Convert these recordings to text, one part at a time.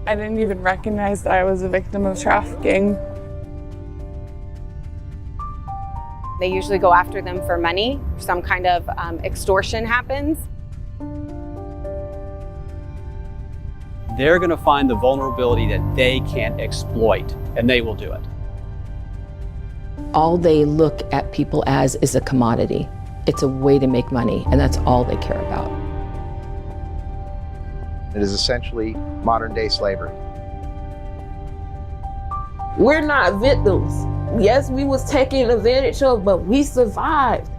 I didn't even recognize that I was a victim of trafficking. They usually go after them for money. Some kind of extortion happens. They're going to find the vulnerability that they can't exploit, and they will do it. All they look at people as is a commodity. It's a way to make money, and that's all they care about. It is essentially modern-day slavery. We're not victims. Yes, we was taken advantage of, but we survived.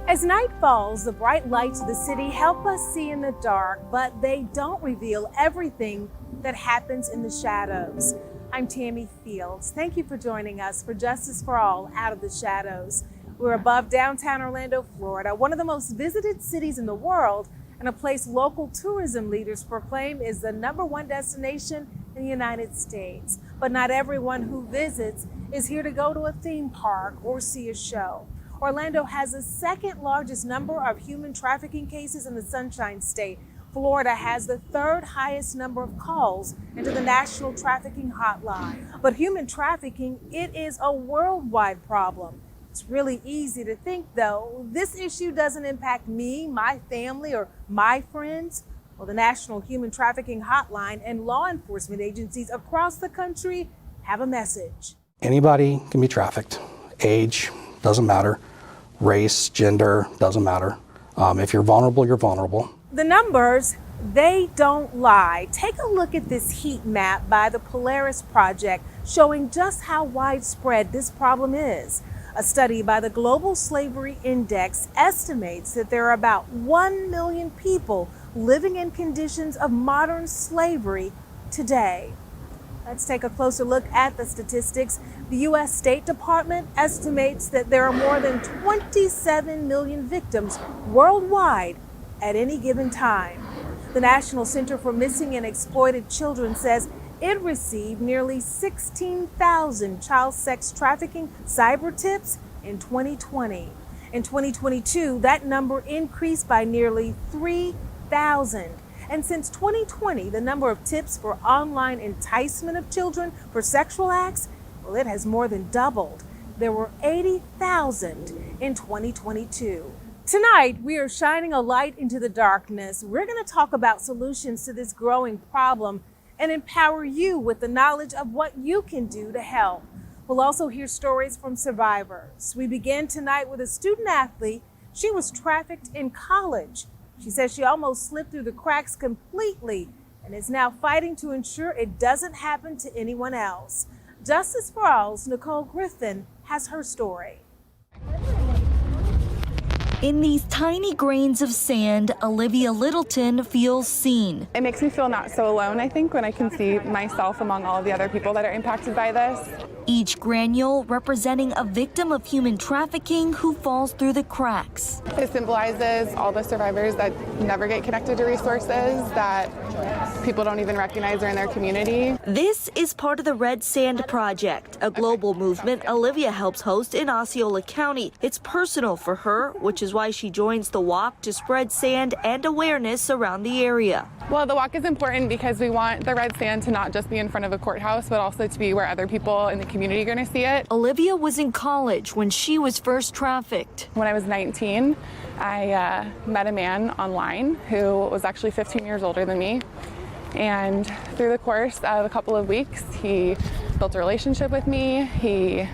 As night falls, the bright lights of the city help us see in the dark, but they don't reveal everything that happens in the shadows. I'm Tammie Fields. Thank you for joining us for Justice for All Out of the Shadows. We're above downtown Orlando, Florida, one of the most visited cities in the world, and a place local tourism leaders proclaim is the #1 destination in the United States. But not everyone who visits is here to go to a theme park or see a show. Orlando has the second largest number of human trafficking cases in the Sunshine State. Florida has the third highest number of calls into the National Trafficking Hotline. But human trafficking, it is a worldwide problem. It's really easy to think, though, this issue doesn't impact me, my family, or my friends. Well, the National Human Trafficking Hotline and law enforcement agencies across the country have a message. Anybody can be trafficked. Age, doesn't matter. Race, gender, doesn't matter. If you're vulnerable, you're vulnerable. The numbers, they don't lie. Take a look at this heat map by the Polaris Project showing just how widespread this problem is. A study by the Global Slavery Index estimates that there are about 1 million people living in conditions of modern slavery today. Let's take a closer look at the statistics. The U.S. State Department estimates that there are more than 27 million victims worldwide at any given time. The National Center for Missing and Exploited Children says it received nearly 16,000 child sex trafficking cyber tips in 2020. In 2022, that number increased by nearly 3,000. And since 2020, the number of tips for online enticement of children for sexual acts, well, it has more than doubled. There were 80,000 in 2022. Tonight, we are shining a light into the darkness. We're going to talk about solutions to this growing problem and empower you with the knowledge of what you can do to help. We'll also hear stories from survivors. We begin tonight with a student athlete. She was trafficked in college. She says she almost slipped through the cracks completely and is now fighting to ensure it doesn't happen to anyone else. Justice for All's Nicole Griffin has her story. In these tiny grains of sand, Olivia Littleton feels seen. It makes me feel not so alone, I think, when I can see myself among all of the other people that are impacted by this. Each granule representing a victim of human trafficking who falls through the cracks. It symbolizes all the survivors that never get connected to resources that people don't even recognize are in their community. This is part of the Red Sand Project, a global movement Olivia helps host in Osceola County. It's personal for her, which is why she joins the walk to spread sand and awareness around the area. Well, the walk is important because we want the red sand to not just be in front of a courthouse, but also to be where other people in the community are going to see it. Olivia was in college when she was first trafficked. When I was 19, I met a man online who was actually 15 years older than me. And through the course of a couple of weeks, he built a relationship with me. He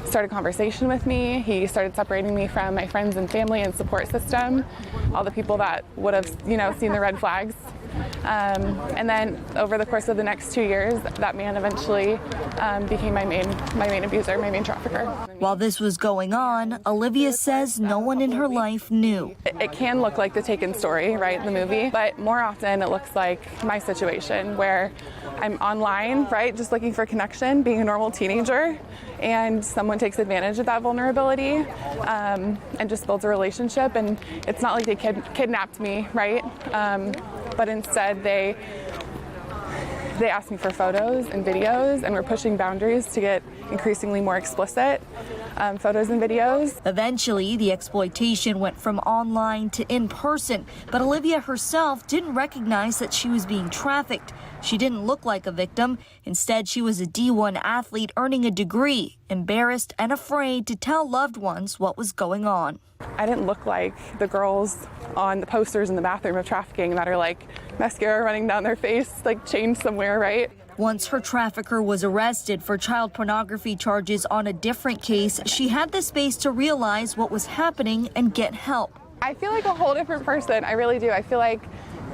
started a conversation with me. He started separating me from my friends and family and support system, all the people that would have, seen the red flags. And then over the course of the next 2 years, that man eventually became my main abuser, my main trafficker. While this was going on, Olivia says no one in her life knew. It can look like the Taken story, right, the movie, but more often it looks like my situation where I'm online, right, just looking for connection, being a normal teenager, and someone takes advantage of that vulnerability and just builds a relationship. And it's not like they kidnapped me, right? But instead they They asked me for photos and videos, and we're pushing boundaries to get increasingly more explicit photos and videos. Eventually, the exploitation went from online to in person, but Olivia herself didn't recognize that she was being trafficked. She didn't look like a victim. Instead, she was a D1 athlete earning a degree, embarrassed and afraid to tell loved ones what was going on. I didn't look like the girls on the posters in the bathroom of trafficking that are like mascara running down their face, like chained somewhere, right? Once her trafficker was arrested for child pornography charges on a different case, she had the space to realize what was happening and get help. I feel like a whole different person. I really do. I feel like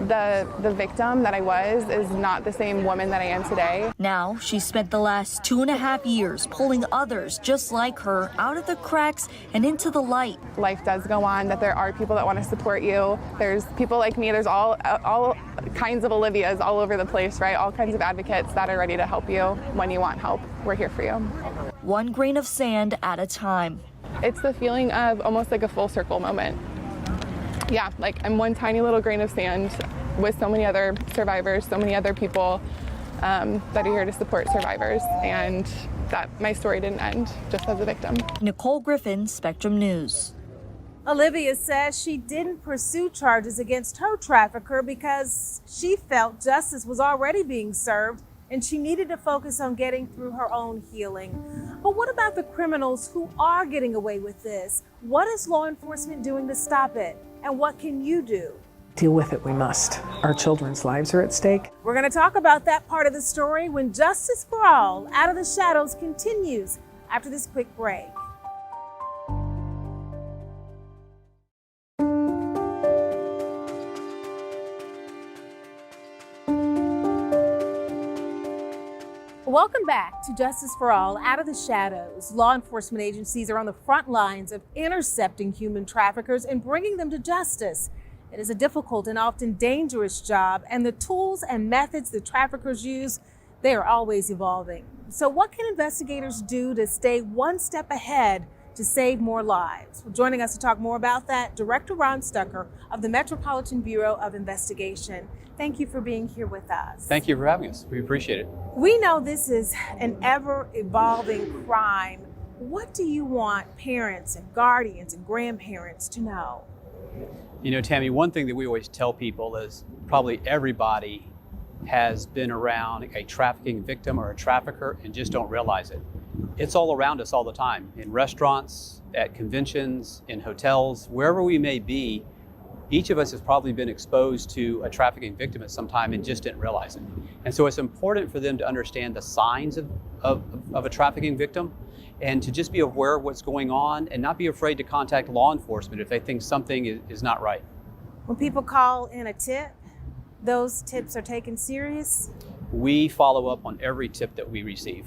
the victim that I was is not the same woman that I am today. Now, she spent the last 2.5 years pulling others just like her out of the cracks and into the light. Life does go on, that there are people that want to support you. There's people like me. There's all kinds of Olivias all over the place, right? All kinds of advocates that are ready to help you when you want help. We're here for you. One grain of sand at a time. It's the feeling of almost like a full circle moment. Yeah, like I'm one tiny little grain of sand with so many other survivors, so many other people that are here to support survivors, and that my story didn't end just as a victim. Nicole Griffin, Spectrum News. Olivia says she didn't pursue charges against her trafficker because she felt justice was already being served and she needed to focus on getting through her own healing. But what about the criminals who are getting away with this? What is law enforcement doing to stop it? And what can you do? Deal with it, we must. Our children's lives are at stake. We're going to talk about that part of the story when Justice for All Out of the Shadows continues after this quick break. Welcome back to Justice for All Out of the Shadows. Law enforcement agencies are on the front lines of intercepting human traffickers and bringing them to justice. It is a difficult and often dangerous job, and the tools and methods the traffickers use, they are always evolving. So what can investigators do to stay one step ahead to save more lives? Well, joining us to talk more about that, Director Ron Stucker of the Metropolitan Bureau of Investigation. Thank you for being here with us. Thank you for having us. We appreciate it. We know this is an ever-evolving crime. What do you want parents and guardians and grandparents to know? You know, Tammie, one thing that we always tell people is probably everybody has been around a trafficking victim or a trafficker and just don't realize it. It's all around us all the time, in restaurants, at conventions, in hotels, wherever we may be. Each of us has probably been exposed to a trafficking victim at some time and just didn't realize it. And so it's important for them to understand the signs of a trafficking victim and to just be aware of what's going on and not be afraid to contact law enforcement if they think something is not right. When people call in a tip, those tips are taken serious? We follow up on every tip that we receive,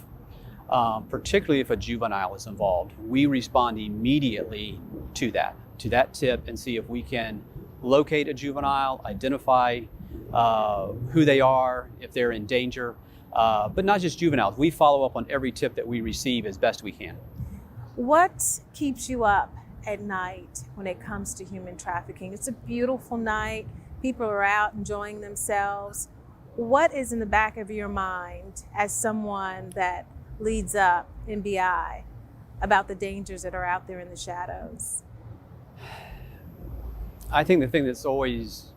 particularly if a juvenile is involved. We respond immediately to that tip and see if we can locate a juvenile, identify who they are, if they're in danger, but not just juveniles. We follow up on every tip that we receive as best we can. What keeps you up at night when it comes to human trafficking? It's a beautiful night. People are out enjoying themselves. What is in the back of your mind as someone that leads up NBI about the dangers that are out there in the shadows? I think the thing that's always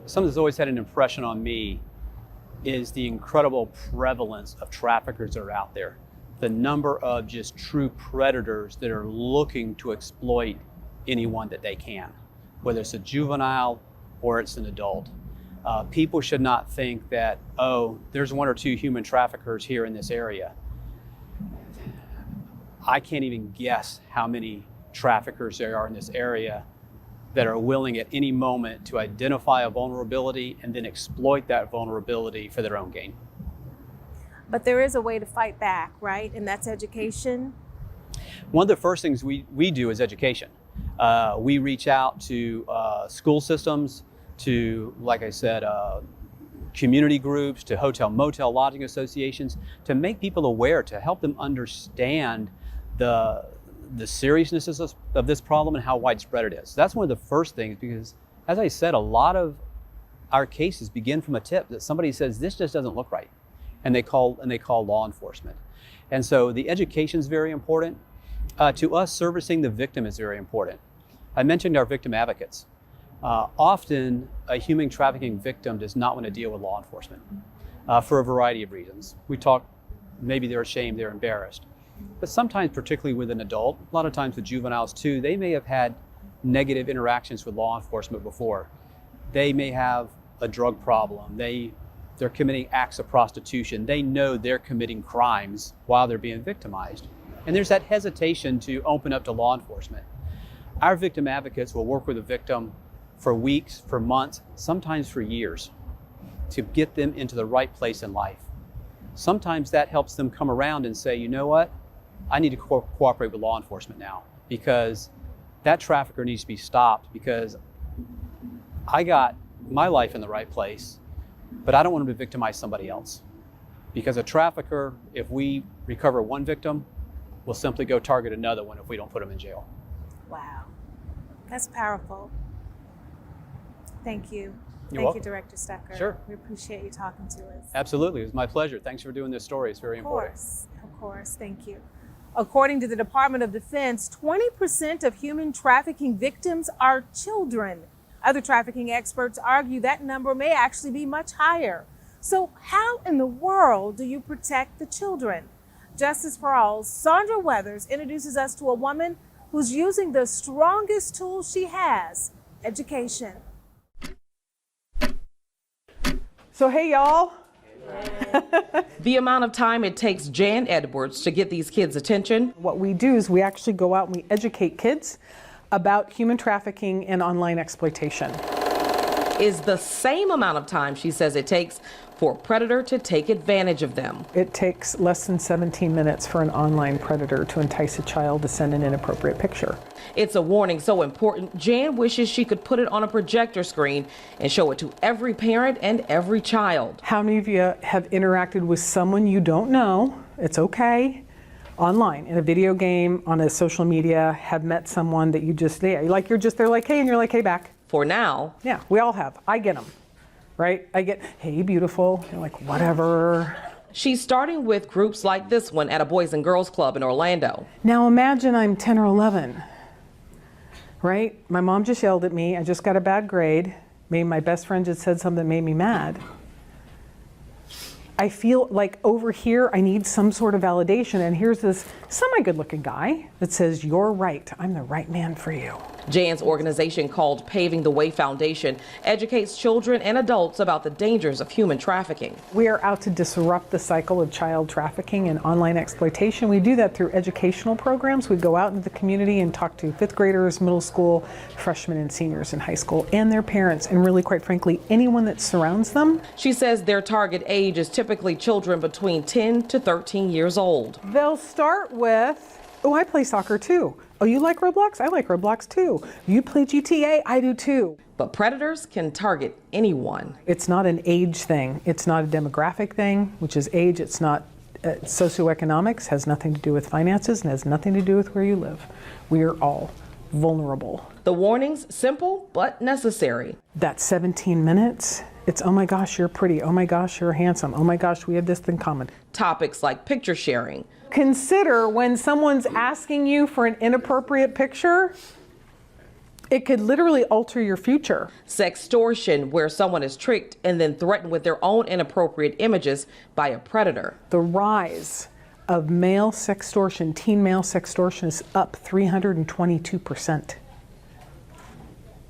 something that's always had an impression on me is the incredible prevalence of traffickers that are out there. The number of just true predators that are looking to exploit anyone that they can, whether it's a juvenile or it's an adult. People should not think that, oh, there's one or two human traffickers here in this area. I can't even guess how many traffickers there are in this area that are willing at any moment to identify a vulnerability and then exploit that vulnerability for their own gain. But there is a way to fight back, right? And that's education. One of the first things we do is education. We reach out to school systems, to, like I said, community groups, to hotel, motel, lodging associations, to make people aware, to help them understand the seriousness of this problem and how widespread it is. That's one of the first things, because as I said, a lot of our cases begin from a tip that somebody says, this just doesn't look right. And they call law enforcement. And so the education is very important. To us, servicing the victim is very important. I mentioned our victim advocates. Often, a human trafficking victim does not want to deal with law enforcement for a variety of reasons. We talk, maybe they're ashamed, they're embarrassed. But sometimes, particularly with an adult, a lot of times with juveniles too, they may have had negative interactions with law enforcement before. They may have a drug problem. They're committing acts of prostitution. They know they're committing crimes while they're being victimized. And there's that hesitation to open up to law enforcement. Our victim advocates will work with a victim for weeks, for months, sometimes for years, to get them into the right place in life. Sometimes that helps them come around and say, you know what? I need to cooperate with law enforcement now, because that trafficker needs to be stopped, because I got my life in the right place, but I don't want him to victimize somebody else. Because a trafficker, if we recover one victim, will simply go target another one if we don't put them in jail. Wow, that's powerful. Thank you. You're Thank welcome. you, Director Stecker. Sure. We appreciate you talking to us. Absolutely, it was my pleasure. Thanks for doing this story. It's very important. Of course, thank you. According to the Department of Defense, 20% of human trafficking victims are children. Other trafficking experts argue that number may actually be much higher. So how in the world do you protect the children? Justice for All's Sandra Weathers introduces us to a woman who's using the strongest tool she has, education. So hey y'all. The amount of time it takes Jan Edwards to get these kids' attention. What we do is we actually go out and we educate kids about human trafficking and online exploitation. Is the same amount of time she says it takes for a predator to take advantage of them. It takes less than 17 minutes for an online predator to entice a child to send an inappropriate picture. It's a warning so important, Jan wishes she could put it on a projector screen and show it to every parent and every child. How many of you have interacted with someone you don't know, it's okay, online, in a video game, on a social media, have met someone that you just, they're like, hey, and you're like, hey, back. For now. Yeah, we all have. I get them, right? I get, hey, beautiful. You're like, whatever. She's starting with groups like this one at a Boys and Girls Club in Orlando. Now imagine I'm 10 or 11, right? My mom just yelled at me. I just got a bad grade. Maybe my best friend just said something that made me mad. I feel like over here I need some sort of validation, and here's this semi-good looking guy that says, you're right, I'm the right man for you. Jan's organization, called Paving the Way Foundation, educates children and adults about the dangers of human trafficking. We are out to disrupt the cycle of child trafficking and online exploitation. We do that through educational programs. We go out into the community and talk to fifth graders, middle school, freshmen and seniors in high school, and their parents, and really, quite frankly, anyone that surrounds them. She says their target age is typically children between 10 to 13 years old. They'll start with, oh, I play soccer too. Oh, you like Roblox? I like Roblox too. You play GTA? I do too. But predators can target anyone. It's not an age thing. It's not a demographic thing, which is age. It's not socioeconomics, has nothing to do with finances, and has nothing to do with where you live. We are all vulnerable. The warnings, simple but necessary. That 17 minutes, it's, oh my gosh, you're pretty. Oh my gosh, you're handsome. Oh my gosh, we have this in common. Topics like picture sharing. Consider when someone's asking you for an inappropriate picture, it could literally alter your future. Sextortion, where someone is tricked and then threatened with their own inappropriate images by a predator. The rise of male sextortion, teen male sextortion, is up 322%.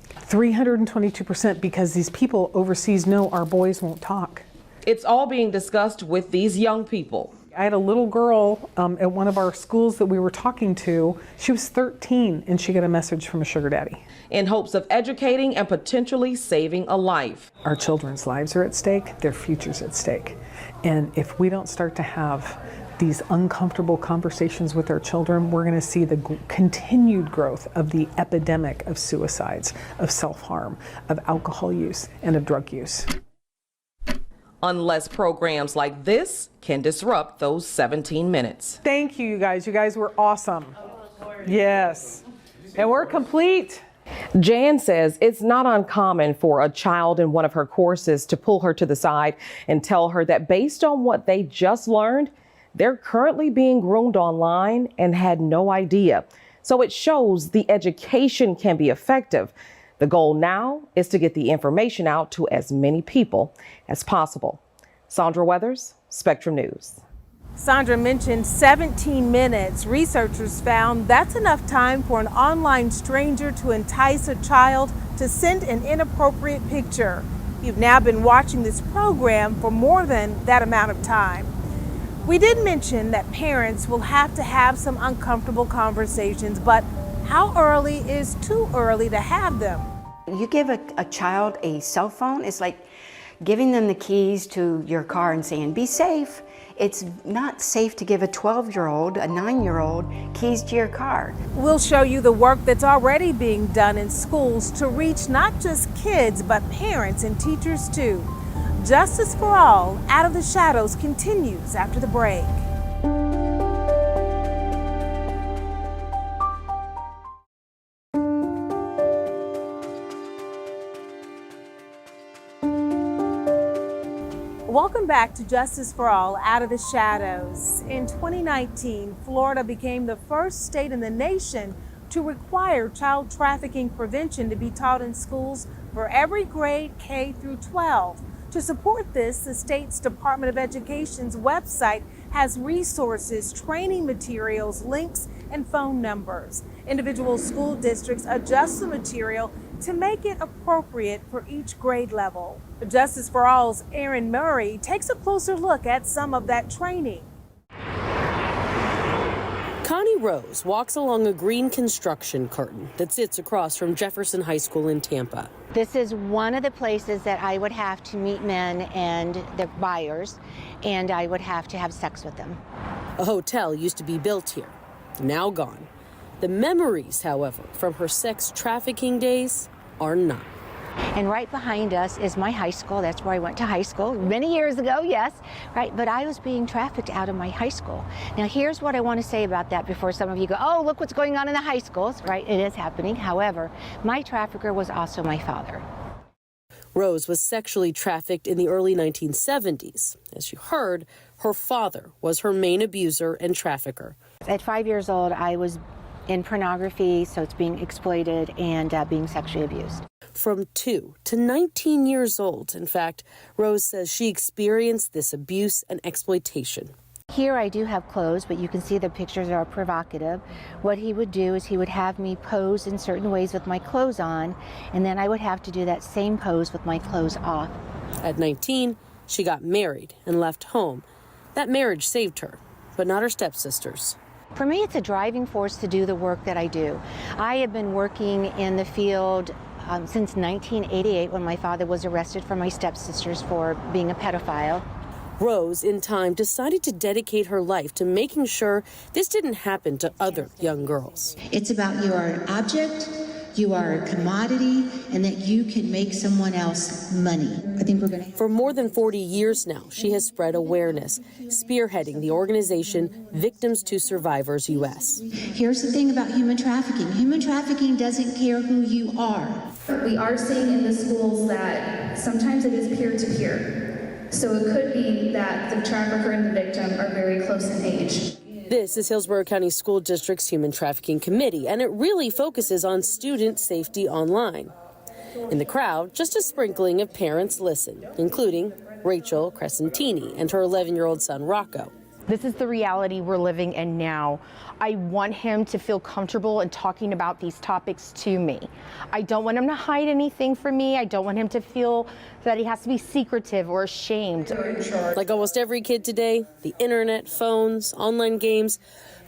322%, because these people overseas know our boys won't talk. It's all being discussed with these young people. I had a little girl at one of our schools that we were talking to. She was 13 and she got a message from a sugar daddy. In hopes of educating and potentially saving a life. Our children's lives are at stake, their future's at stake. And if we don't start to have these uncomfortable conversations with our children, we're going to see the continued growth of the epidemic of suicides, of self-harm, of alcohol use, and of drug use. Unless programs like this can disrupt those 17 minutes. Thank you, you guys. You guys were awesome. Yes. And we're complete. Jan says it's not uncommon for a child in one of her courses to pull her to the side and tell her that based on what they just learned, they're currently being groomed online and had no idea. So it shows the education can be effective. The goal now is to get the information out to as many people as possible. Sandra Weathers, Spectrum News. Sandra mentioned 17 minutes. Researchers found that's enough time for an online stranger to entice a child to send an inappropriate picture. You've now been watching this program for more than that amount of time. We did mention that parents will have to have some uncomfortable conversations, but how early is too early to have them? You give a child a cell phone, it's like giving them the keys to your car and saying, be safe. It's not safe to give a 12-year-old, a 9-year-old, keys to your car. We'll show you the work that's already being done in schools to reach not just kids, but parents and teachers too. Justice for All, Out of the Shadows continues after the break. Welcome back to Justice for All, Out of the Shadows. In 2019, Florida became the first state in the nation to require child trafficking prevention to be taught in schools for every grade K through 12. To support this, the state's Department of Education's website has resources, training materials, links, and phone numbers. Individual school districts adjust the material to make it appropriate for each grade level. Justice for All's Erin Murray takes a closer look at some of that training. Connie Rose walks along a green construction curtain that sits across from Jefferson High School in Tampa. This is one of the places that I would have to meet men and the buyers, and I would have to have sex with them. A hotel used to be built here, now gone. The memories, however, from her sex trafficking days are not. And right behind us is my high school. That's where I went to high school many years ago, yes, right? But I was being trafficked out of my high school. Now, here's what I want to say about that before some of you go, oh, look what's going on in the high schools, right? It is happening. However, my trafficker was also my father. Rose was sexually trafficked in the early 1970s. As you heard, her father was her main abuser and trafficker. At 5 years old, I was in pornography, so it's being exploited and being sexually abused. From 2 to 19 years old, in fact, Rose says she experienced this abuse and exploitation. Here I do have clothes, but you can see the pictures are provocative. What he would do is he would have me pose in certain ways with my clothes on, and then I would have to do that same pose with my clothes off. At 19, she got married and left home. That marriage saved her, but not her stepsisters. For me, it's a driving force to do the work that I do. I have been working in the field since 1988 when my father was arrested for my stepsisters for being a pedophile. Rose, in time, decided to dedicate her life to making sure this didn't happen to other young girls. It's about you are an object, you are a commodity, and that you can make someone else money. I think we're going to... For more than 40 years now, she has spread awareness, spearheading the organization Victims to Survivors US. Here's the thing about human trafficking. Human trafficking doesn't care who you are. We are seeing in the schools that sometimes it is peer-to-peer. So it could be that the trafficker and the victim are very close in age. This is Hillsborough County School District's Human Trafficking Committee, and it really focuses on student safety online. In the crowd, just a sprinkling of parents listen, including Rachel Crescentini and her 11-year-old son, Rocco. This is the reality we're living in now. I want him to feel comfortable in talking about these topics to me. I don't want him to hide anything from me. I don't want him to feel that he has to be secretive or ashamed. Like almost every kid today, the internet, phones, online games,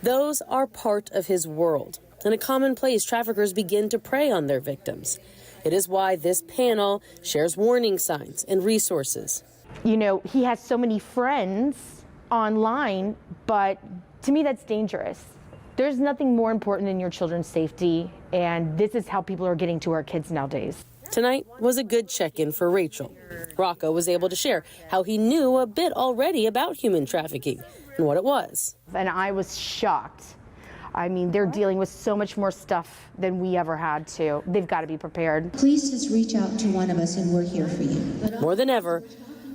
those are part of his world. And a common place traffickers begin to prey on their victims. It is why this panel shares warning signs and resources. You know, he has so many friends online, but to me that's dangerous. There's nothing more important than your children's safety, and this is how people are getting to our kids nowadays. Tonight was a good check-in for Rachel. Rocco was able to share how he knew a bit already about human trafficking and what it was. And I was shocked. I mean, they're dealing with so much more stuff than we ever had to. They've got to be prepared. Please just reach out to one of us and we're here for you. More than ever,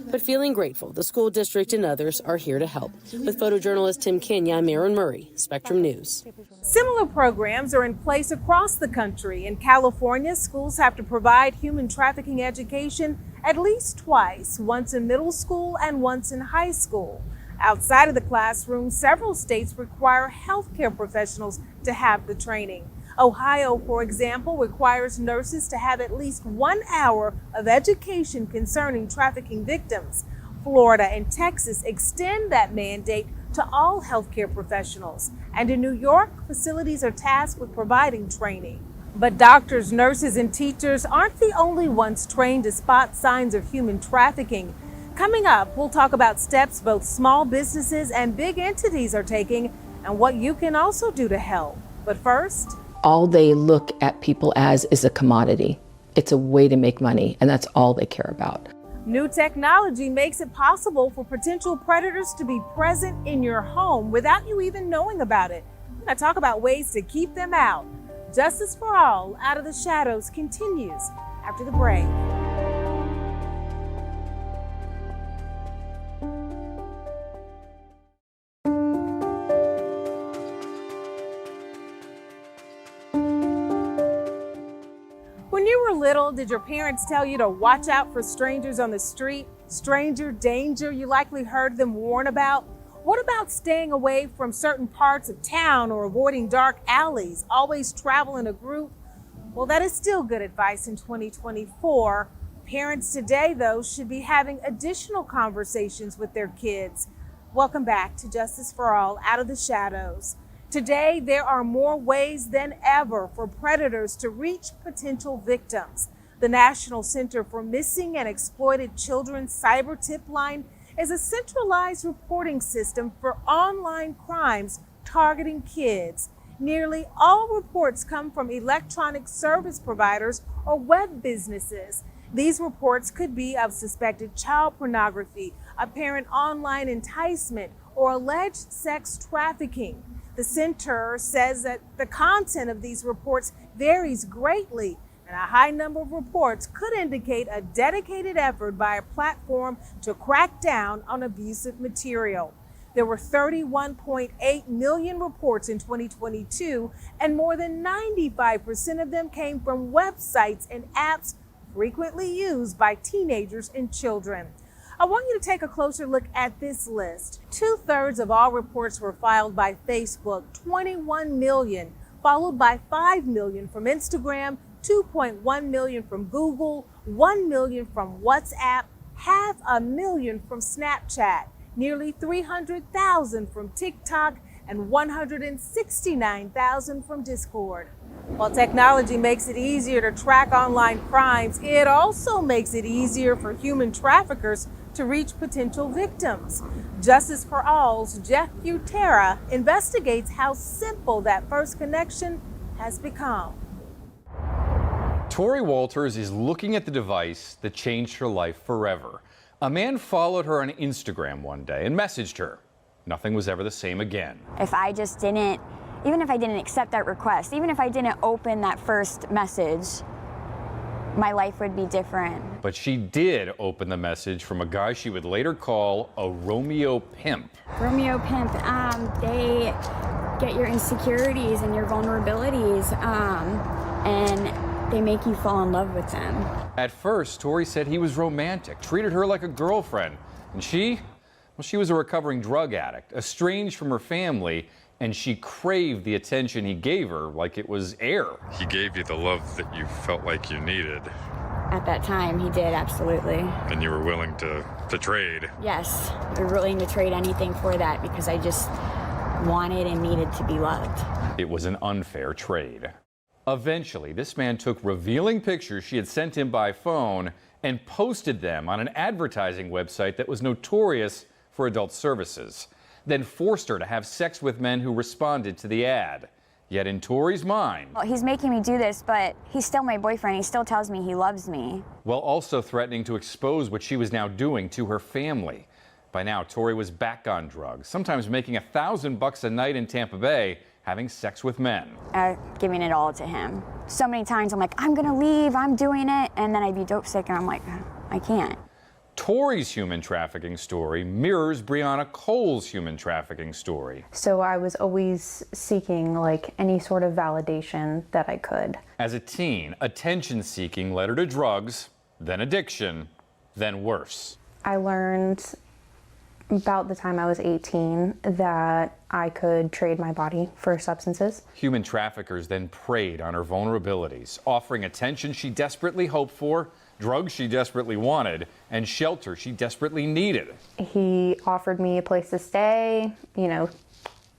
but feeling grateful, the school district and others are here to help. With photojournalist Tim Kenya, I'm Aaron Murray, Spectrum News. Similar programs are in place across the country. In California, schools have to provide human trafficking education at least twice, once in middle school and once in high school. Outside of the classroom, several states require healthcare professionals to have the training. Ohio, for example, requires nurses to have at least 1 hour of education concerning trafficking victims. Florida and Texas extend that mandate to all healthcare professionals. And in New York, facilities are tasked with providing training. But doctors, nurses, and teachers aren't the only ones trained to spot signs of human trafficking. Coming up, we'll talk about steps both small businesses and big entities are taking and what you can also do to help. But first, all they look at people as is a commodity. It's a way to make money, and that's all they care about. new technology makes it possible for potential predators to be present in your home without you even knowing about it. We're going to talk about ways to keep them out. Justice for All, Out of the Shadows continues after the break. When you were little, did your parents tell you to watch out for strangers on the street? Stranger danger you likely heard them warn about? What about staying away from certain parts of town or avoiding dark alleys? Always travel in a group? Well, that is still good advice in 2024. Parents today, though, should be having additional conversations with their kids. Welcome back to Justice for All, Out of the Shadows. Today, there are more ways than ever for predators to reach potential victims. The National Center for Missing and Exploited Children Cyber Tip Line is a centralized reporting system for online crimes targeting kids. Nearly all reports come from electronic service providers or web businesses. These reports could be of suspected child pornography, apparent online enticement, or alleged sex trafficking. The center says that the content of these reports varies greatly, and a high number of reports could indicate a dedicated effort by a platform to crack down on abusive material. There were 31.8 million reports in 2022, and more than 95% of them came from websites and apps frequently used by teenagers and children. I want you to take a closer look at this list. 2/3 of all reports were filed by Facebook, 21 million, followed by 5 million from Instagram, 2.1 million from Google, 1 million from WhatsApp, 500,000 from Snapchat, nearly 300,000 from TikTok, and 169,000 from Discord. While technology makes it easier to track online crimes, it also makes it easier for human traffickers to reach potential victims. Justice for All's Jeff Utera investigates how simple that first connection has become. Tori Walters is looking at the device that changed her life forever. A man followed her on Instagram one day and messaged her. Nothing was ever the same again. If I just didn't, even if I didn't accept that request, even if I didn't open that first message, my life would be different. But she did open the message from a guy she would later call a Romeo pimp. Romeo pimp, they get your insecurities and your vulnerabilities, and they make you fall in love with them. At first, Tori said he was romantic, treated her like a girlfriend. And she was a recovering drug addict, estranged from her family, and she craved the attention he gave her like it was air. He gave you the love that you felt like you needed. At that time, he did, absolutely. And you were willing to trade. Yes, we were willing to trade anything for that because I just wanted and needed to be loved. It was an unfair trade. Eventually, this man took revealing pictures she had sent him by phone and posted them on an advertising website that was notorious for adult services, then forced her to have sex with men who responded to the ad. Yet in Tori's mind, well, he's making me do this, but he's still my boyfriend. He still tells me he loves me. While also threatening to expose what she was now doing to her family. By now, Tori was back on drugs, sometimes making $1,000 a night in Tampa Bay having sex with men. Giving it all to him. So many times I'm like, I'm gonna leave, I'm doing it, and then I'd be dope sick and I'm like, I can't. Tori's human trafficking story mirrors Brianna Cole's human trafficking story. So I was always seeking like any sort of validation that I could. As a teen, attention seeking led her to drugs, then addiction, then worse. I learned about the time I was 18 that I could trade my body for substances. Human traffickers then preyed on her vulnerabilities, offering attention she desperately hoped for, drugs she desperately wanted, and shelter she desperately needed. He offered me a place to stay, you know,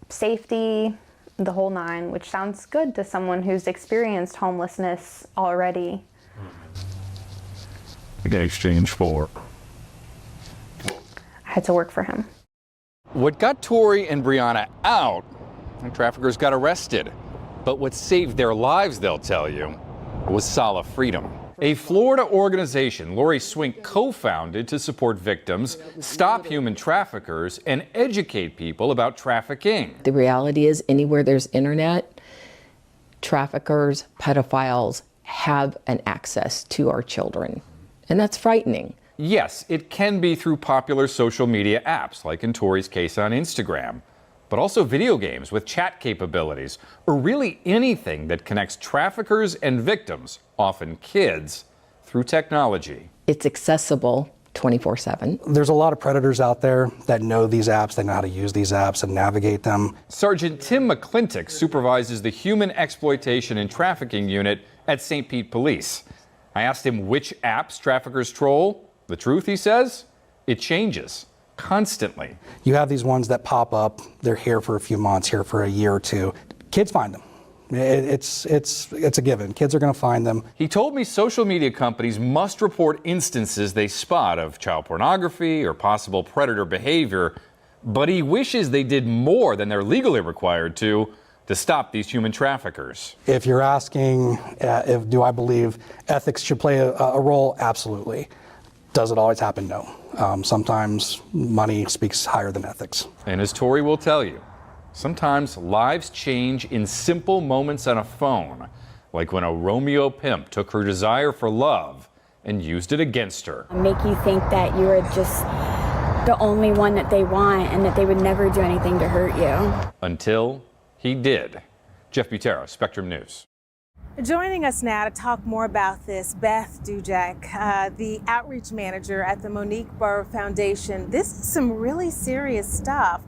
safety, the whole nine, which sounds good to someone who's experienced homelessness already. In exchange for? I had to work for him. What got Tori and Brianna out, the traffickers got arrested. But what saved their lives, they'll tell you, was Sala Freedom, a Florida organization Lori Swink co-founded to support victims, stop human traffickers, and educate people about trafficking. The reality is, anywhere there's internet, traffickers, pedophiles have an access to our children. And that's frightening. Yes, it can be through popular social media apps, like in Tori's case on Instagram, but also video games with chat capabilities, or really anything that connects traffickers and victims, often kids, through technology. It's accessible 24/7. There's a lot of predators out there that know these apps, they know how to use these apps and navigate them. Sergeant Tim McClintock supervises the Human Exploitation and Trafficking Unit at St. Pete Police. I asked him which apps traffickers troll. The truth, he says, it changes constantly. You have these ones that pop up, they're here for a few months, here for a year or two. Kids find them. It's a given. Kids are going to find them. He told me social media companies must report instances they spot of child pornography or possible predator behavior, but he wishes they did more than they're legally required to stop these human traffickers. If you're asking, do I believe ethics should play a role? Absolutely. Does it always happen? No. Sometimes money speaks higher than ethics. And as Tori will tell you, sometimes lives change in simple moments on a phone, like when a Romeo pimp took her desire for love and used it against her. Make you think that you're just the only one that they want and that they would never do anything to hurt you. Until he did. Jeff Butero, Spectrum News. Joining us now to talk more about this, Beth Dujek, the outreach manager at the Monique Burr Foundation. This is some really serious stuff.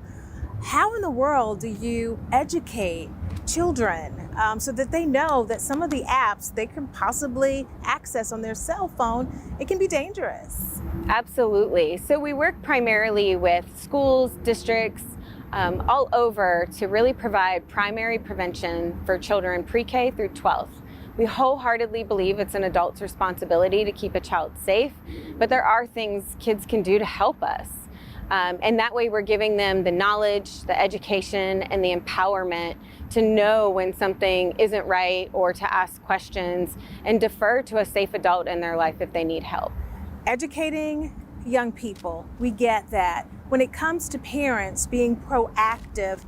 How in the world do you educate children so that they know that some of the apps they can possibly access on their cell phone, it can be dangerous? Absolutely. So we work primarily with schools, districts, all over to really provide primary prevention for children pre-K through 12th. We wholeheartedly believe it's an adult's responsibility to keep a child safe, but there are things kids can do to help us. And that way we're giving them the knowledge, the education, and the empowerment to know when something isn't right or to ask questions and defer to a safe adult in their life if they need help. Educating young people, we get that. When it comes to parents being proactive,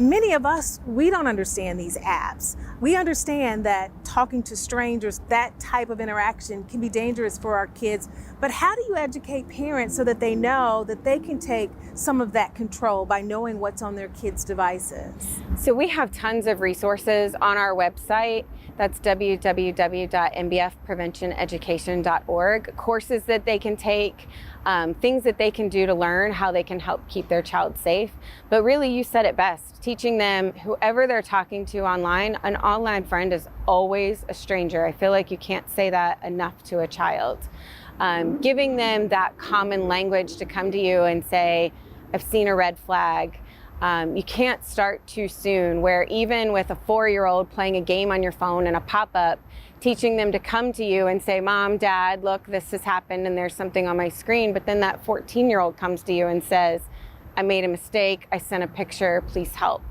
many of us, we don't understand these apps. We understand that talking to strangers, that type of interaction can be dangerous for our kids. But how do you educate parents so that they know that they can take some of that control by knowing what's on their kids' devices? So we have tons of resources on our website. That's www.mbfpreventioneducation.org. Courses that they can take, things that they can do to learn how they can help keep their child safe. But really, you said it best, teaching them whoever they're talking to online, an online friend is always a stranger. I feel like you can't say that enough to a child. Giving them that common language to come to you and say, I've seen a red flag. You can't start too soon, where even with a 4-year-old playing a game on your phone and a pop-up, teaching them to come to you and say, Mom, Dad, look, this has happened and there's something on my screen. But then that 14-year-old comes to you and says, I made a mistake, I sent a picture, please help.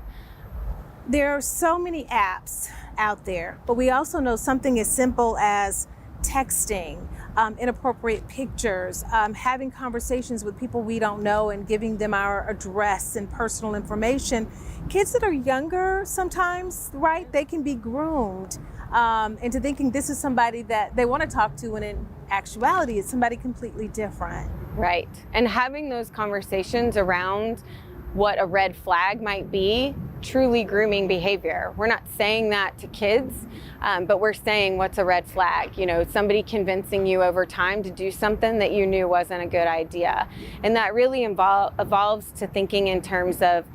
There are so many apps out there, but we also know something as simple as texting, inappropriate pictures, having conversations with people we don't know and giving them our address and personal information. Kids that are younger sometimes, right, they can be groomed into thinking this is somebody that they want to talk to, when in actuality it's somebody completely different. Right. And having those conversations around what a red flag might be, truly grooming behavior. We're not saying that to kids, but we're saying what's a red flag. You know, somebody convincing you over time to do something that you knew wasn't a good idea. And that really evolves to thinking in terms of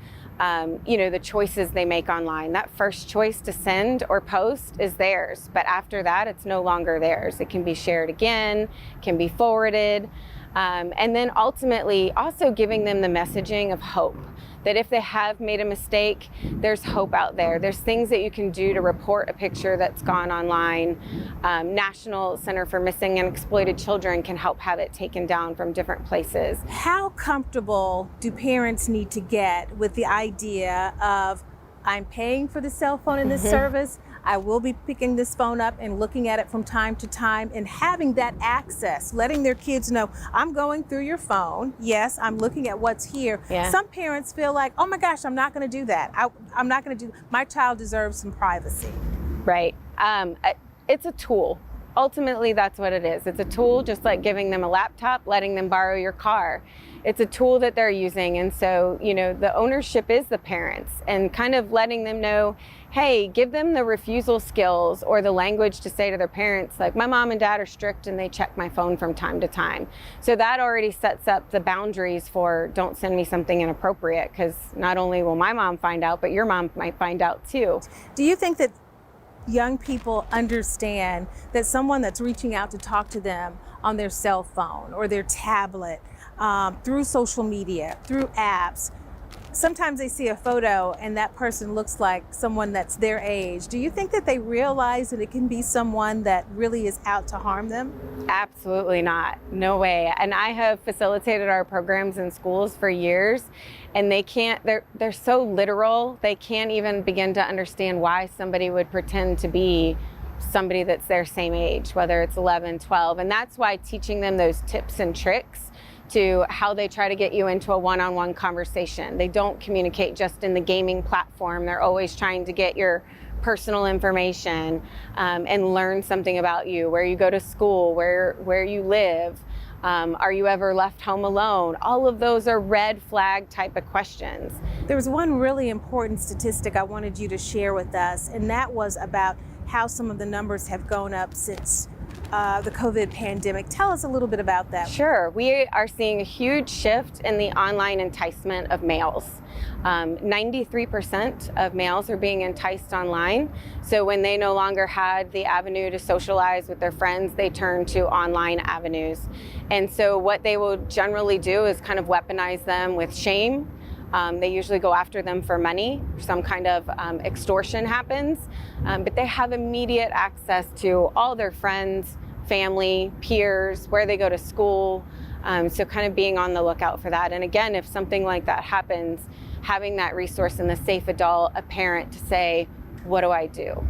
you know, the choices they make online. That first choice to send or post is theirs, but after that, it's no longer theirs. It can be shared again, can be forwarded, and then ultimately also giving them the messaging of hope, that if they have made a mistake, there's hope out there. There's things that you can do to report a picture that's gone online. National Center for Missing and Exploited Children can help have it taken down from different places. How comfortable do parents need to get with the idea of, I'm paying for the cell phone in this service, I will be picking this phone up and looking at it from time to time, and having that access, letting their kids know, I'm going through your phone. Yes, I'm looking at what's here. Yeah. Some parents feel like, oh my gosh, I'm not going to do that. I'm not going to do, my child deserves some privacy. Right. It's a tool. Ultimately, that's what it is. It's a tool, just like giving them a laptop, letting them borrow your car. It's a tool that they're using. And so, you know, the ownership is the parents, and kind of letting them know, hey, give them the refusal skills or the language to say to their parents, like, my mom and dad are strict and they check my phone from time to time. So that already sets up the boundaries for, don't send me something inappropriate, because not only will my mom find out, but your mom might find out too. Do you think that young people understand that someone that's reaching out to talk to them on their cell phone or their tablet, through social media, through apps, sometimes they see a photo and that person looks like someone that's their age? Do you think that they realize that it can be someone that really is out to harm them? Absolutely not. No way. And I have facilitated our programs in schools for years, and they're so literal, they can't even begin to understand why somebody would pretend to be somebody that's their same age, whether it's 11, 12. And that's why teaching them those tips and tricks to how they try to get you into a one-on-one conversation. They don't communicate just in the gaming platform. They're always trying to get your personal information and learn something about you, where you go to school, where you live, are you ever left home alone? All of those are red flag type of questions. There was one really important statistic I wanted you to share with us, and that was about how some of the numbers have gone up since the COVID pandemic. Tell us a little bit about that. Sure. We are seeing a huge shift in the online enticement of males. 93% of males are being enticed online. So when they no longer had the avenue to socialize with their friends, they turn to online avenues. And so what they will generally do is kind of weaponize them with shame. They usually go after them for money. Some kind of extortion happens, but they have immediate access to all their friends, family, peers, where they go to school. So kind of being on the lookout for that. And again, if something like that happens, having that resource in the safe adult, a parent to say, what do I do?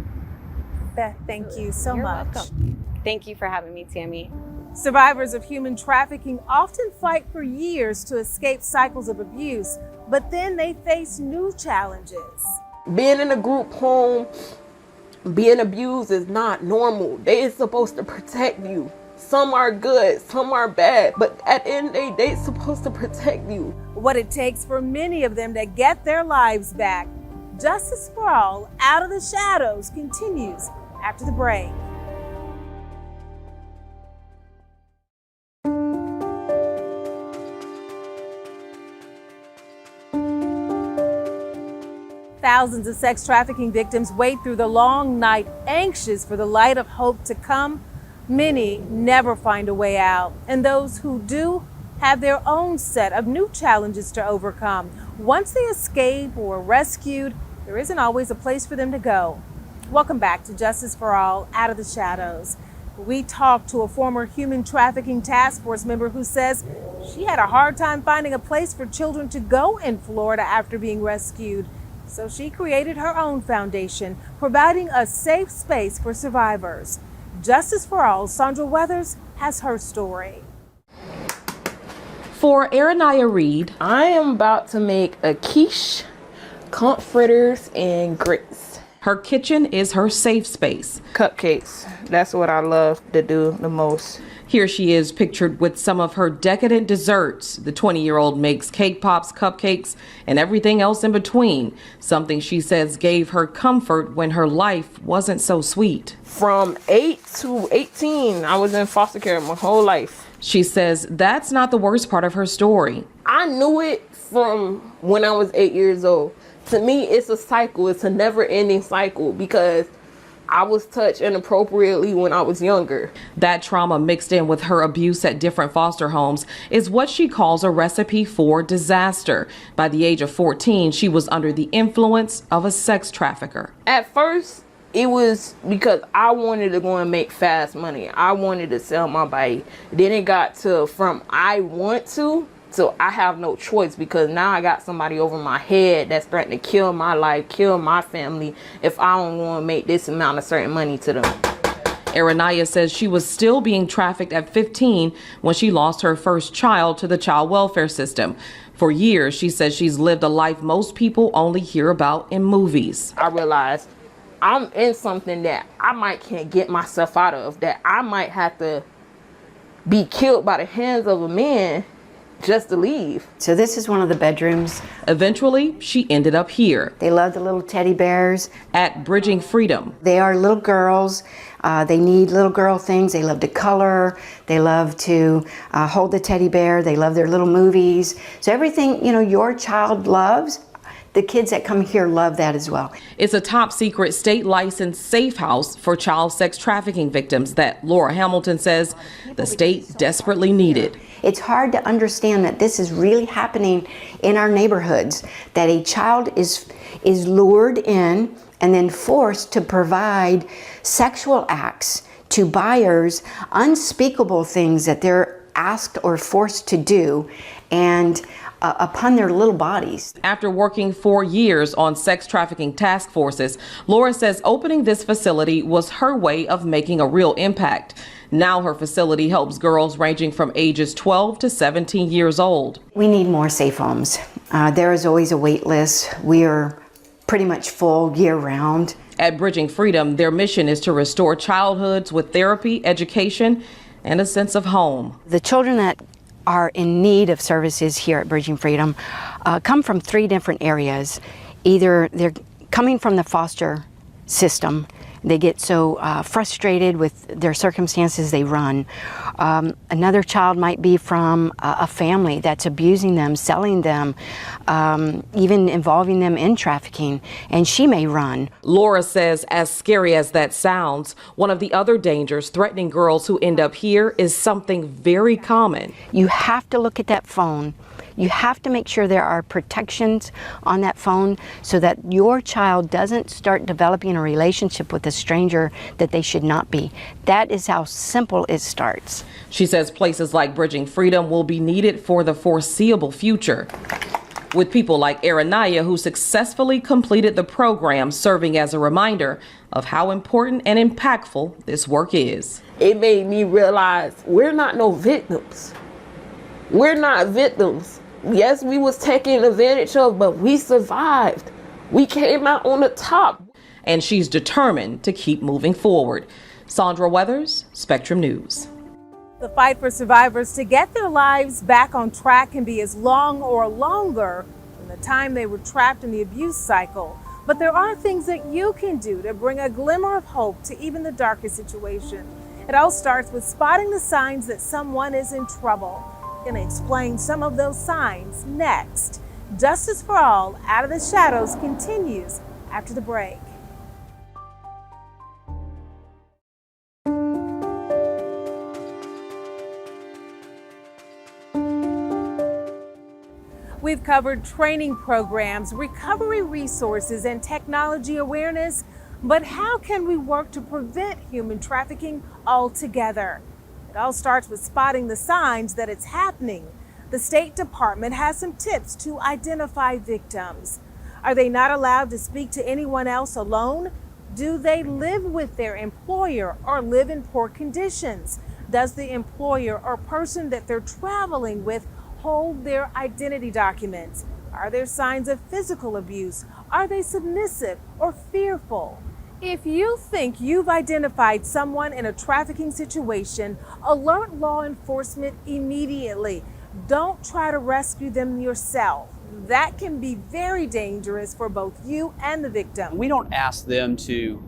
Beth, thank you so much. Welcome. Thank you for having me, Tammie. Survivors of human trafficking often fight for years to escape cycles of abuse, but then they face new challenges. Being in a group home, being abused is not normal. They is supposed to protect you. Some are good, some are bad, but at the end of the day, they're supposed to protect you. What it takes for many of them to get their lives back. Justice for All, Out of the Shadows continues after the break. Thousands of sex trafficking victims wait through the long night, anxious for the light of hope to come. Many never find a way out, and those who do have their own set of new challenges to overcome. Once they escape or are rescued, there isn't always a place for them to go. Welcome back to Justice for All, Out of the Shadows. We talked to a former human trafficking task force member who says she had a hard time finding a place for children to go in Florida after being rescued. So she created her own foundation, providing a safe space for survivors. Justice for All, Sandra Weathers has her story. For Aranaya Reed, I am about to make a quiche, comforters, and grits. Her kitchen is her safe space. Cupcakes, that's what I love to do the most. Here she is pictured with some of her decadent desserts. The 20-year-old makes cake pops, cupcakes, and everything else in between. Something she says gave her comfort when her life wasn't so sweet. From 8 to 18, I was in foster care my whole life. She says that's not the worst part of her story. I knew it from when I was 8 years old. To me, it's a cycle. It's a never-ending cycle because I was touched inappropriately when I was younger. That trauma mixed in with her abuse at different foster homes is what she calls a recipe for disaster. By the age of 14, she was under the influence of a sex trafficker. At first, it was because I wanted to go and make fast money. I wanted to sell my body. Then it got to from I want to I have no choice, because now I got somebody over my head that's threatening to kill my life, kill my family if I don't want to make this amount of certain money to them. Aranaya says she was still being trafficked at 15 when she lost her first child to the child welfare system. For years, she says she's lived a life most people only hear about in movies. I realized I'm in something that I might can't get myself out of, that I might have to be killed by the hands of a man just to leave. So this is one of the bedrooms. Eventually, she ended up here. They love the little teddy bears. At Bridging Freedom. They are little girls. They need little girl things. They love to color. They love to hold the teddy bear. They love their little movies. So everything, your child loves, the kids that come here love that as well. It's a top secret state licensed safe house for child sex trafficking victims that Laura Hamilton says the state desperately needed. It's hard to understand that this is really happening in our neighborhoods, that a child is lured in and then forced to provide sexual acts to buyers, unspeakable things that they're asked or forced to do, and upon their little bodies. After working 4 years on sex trafficking task forces, Laura says opening this facility was her way of making a real impact. Now her facility helps girls ranging from ages 12 to 17 years old. We need more safe homes. There is always a wait list. We are pretty much full year round. At Bridging Freedom, their mission is to restore childhoods with therapy, education, and a sense of home. The children that are in need of services here at Bridging Freedom come from 3 different areas. Either they're coming from the foster system, they get so frustrated with their circumstances they run. Another child might be from a family that's abusing them, selling them, even involving them in trafficking, and she may run. Laura says, as scary as that sounds, one of the other dangers threatening girls who end up here is something very common. You have to look at that phone. You have to make sure there are protections on that phone so that your child doesn't start developing a relationship with a stranger that they should not be. That is how simple it starts. She says places like Bridging Freedom will be needed for the foreseeable future, with people like Aranaya who successfully completed the program serving as a reminder of how important and impactful this work is. It made me realize we're not no victims. We're not victims. Yes, we was taken advantage of, but we survived. We came out on the top. And she's determined to keep moving forward. Sandra Weathers, Spectrum News. The fight for survivors to get their lives back on track can be as long or longer than the time they were trapped in the abuse cycle. But there are things that you can do to bring a glimmer of hope to even the darkest situation. It all starts with spotting the signs that someone is in trouble. Going to explain some of those signs next. Justice for All Out of the Shadows continues after the break. We've covered training programs, recovery resources, and technology awareness, but how can we work to prevent human trafficking altogether? It all starts with spotting the signs that it's happening. The State Department has some tips to identify victims. Are they not allowed to speak to anyone else alone? Do they live with their employer or live in poor conditions? Does the employer or person that they're traveling with hold their identity documents? Are there signs of physical abuse? Are they submissive or fearful? If you think you've identified someone in a trafficking situation, alert law enforcement immediately. Don't try to rescue them yourself. That can be very dangerous for both you and the victim. We don't ask them to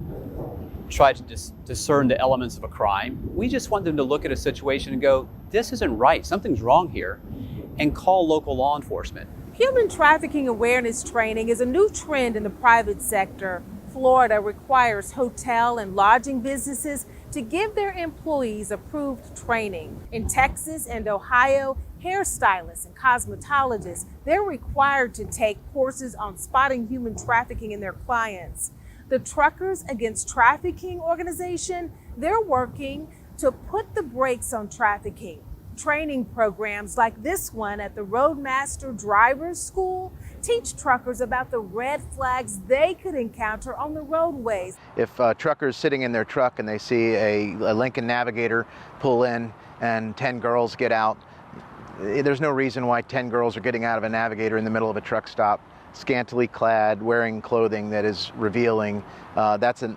try to discern the elements of a crime. We just want them to look at a situation and go, this isn't right, something's wrong here, and call local law enforcement. Human trafficking awareness training is a new trend in the private sector. Florida requires hotel and lodging businesses to give their employees approved training. In Texas and Ohio, hairstylists and cosmetologists, they're required to take courses on spotting human trafficking in their clients. The Truckers Against Trafficking organization, they're working to put the brakes on trafficking. Training programs like this one at the Roadmaster Drivers School teach truckers about the red flags they could encounter on the roadways. If a trucker's sitting in their truck and they see a Lincoln Navigator pull in and 10 girls get out, there's no reason why 10 girls are getting out of a Navigator in the middle of a truck stop, scantily clad, wearing clothing that is revealing. That's an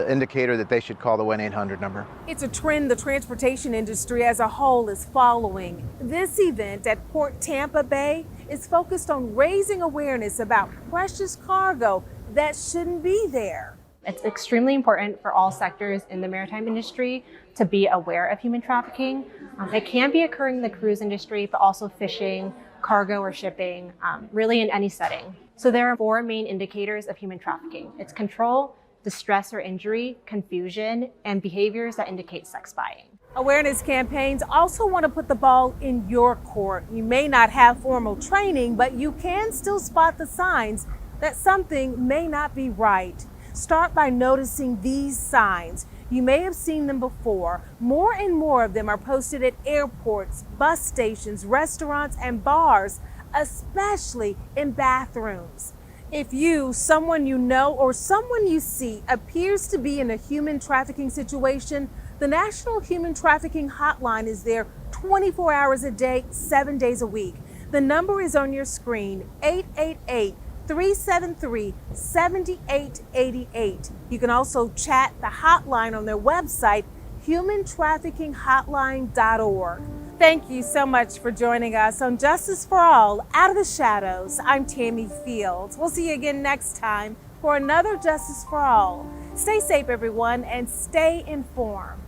indicator that they should call the 1-800 number. It's a trend the transportation industry as a whole is following. This event at Port Tampa Bay is focused on raising awareness about precious cargo that shouldn't be there. It's extremely important for all sectors in the maritime industry to be aware of human trafficking. It can be occurring in the cruise industry, but also fishing, cargo or shipping, really in any setting. So there are 4 main indicators of human trafficking. It's control, distress or injury, confusion, and behaviors that indicate sex buying. Awareness campaigns also want to put the ball in your court. You may not have formal training, but you can still spot the signs that something may not be right. Start by noticing these signs. You may have seen them before. More and more of them are posted at airports, bus stations, restaurants, and bars, especially in bathrooms. If you, someone you know, or someone you see appears to be in a human trafficking situation, the National Human Trafficking Hotline is there 24 hours a day, 7 days a week. The number is on your screen, 888-373-7888. You can also chat the hotline on their website, humantraffickinghotline.org. Thank you so much for joining us on Justice for All, Out of the Shadows. I'm Tammie Fields. We'll see you again next time for another Justice for All. Stay safe, everyone, and stay informed.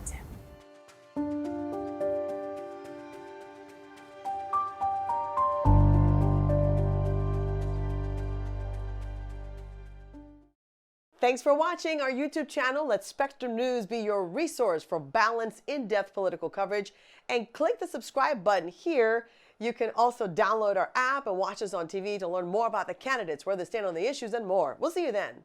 Thanks for watching our YouTube channel. Let Spectrum News be your resource for balanced, in-depth political coverage. And click the subscribe button here. You can also download our app and watch us on TV to learn more about the candidates, where they stand on the issues, and more. We'll see you then.